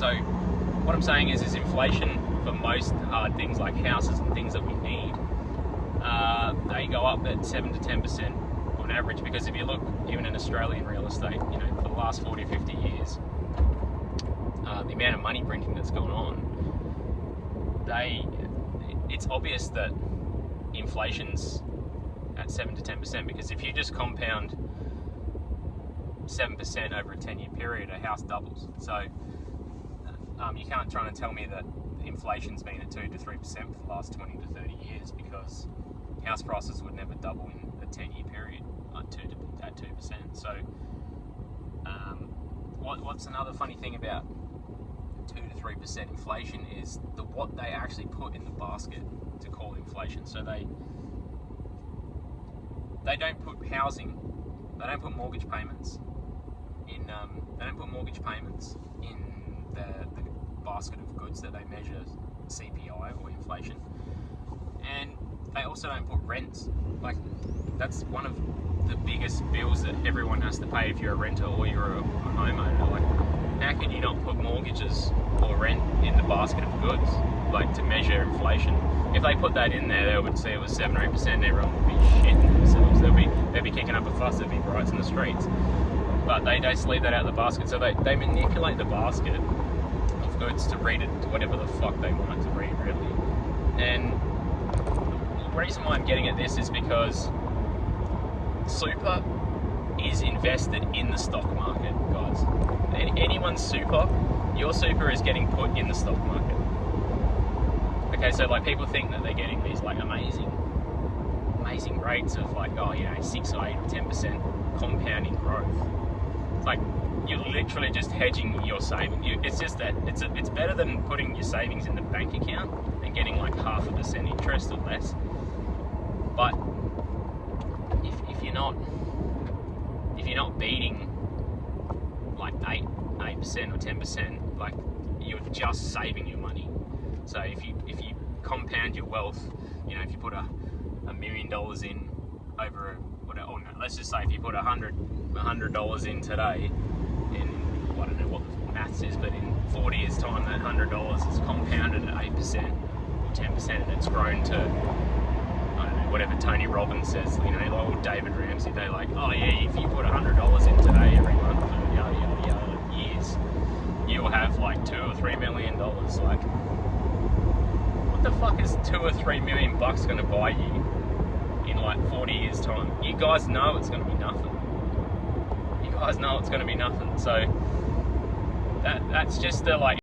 So what I'm saying is inflation for most hard things like houses and things that we need, they go up at 7 to 10% on average, because if you look even in Australian real estate, you know, for the last 40 or 50 years, the amount of money printing that's gone on, it's obvious that inflation's at 7 to 10%, because if you just compound 7% over a 10-year period, a house doubles. So you can't try and tell me that inflation's been at 2 to 3% for the last 20 to 30 years, because house prices would never double in a 10-year period at 2%. So what's another funny thing about 2 to 3% inflation is what they actually put in the basket to call inflation. So they don't put housing, they don't put mortgage payments in. They don't put mortgage payments in the basket of goods that they measure CPI or inflation, and they also don't put rents. Like, that's one of the biggest bills that everyone has to pay if you're a renter or you're a homeowner. Like, how can you not put mortgages or rent in the basket of goods, like, to measure inflation? If they put that in there, they would see it was 7 or 8%, and everyone would be shitting themselves. They'd be kicking up a fuss, there'd be riots in the streets. But they just leave that out of the basket, so they manipulate the basket of goods to read it to whatever the fuck they want it to read, really. And the reason why I'm getting at this is because super is invested in the stock market, guys. Anyone's super, your super is getting put in the stock market. Okay, so like, people think that they're getting these like amazing rates of like, 6 or 8 or 10% compounding growth. It's like, you're literally just hedging your savings. It's just that it's better than putting your savings in the bank account and getting like 0.5% interest or less. But if you're not beating like 8% or 10%, like, you're just saving your money. So if you compound your wealth, if you put $1 million in over let's just say if you put $100 in today, in, I don't know what the maths is, but in 40 years time, that $100 is compounded at 8% or 10%, and it's grown to, I don't know, whatever Tony Robbins says, or David Ramsey. They're like, oh yeah, if you put $100 in today every month for yada yada yada years, you'll have like $2 or $3 million. Like, what the fuck is $2 or $3 million going to buy you in like 40 years time? You guys know it's going to be nothing. You guys know it's going to be nothing. So that's just the like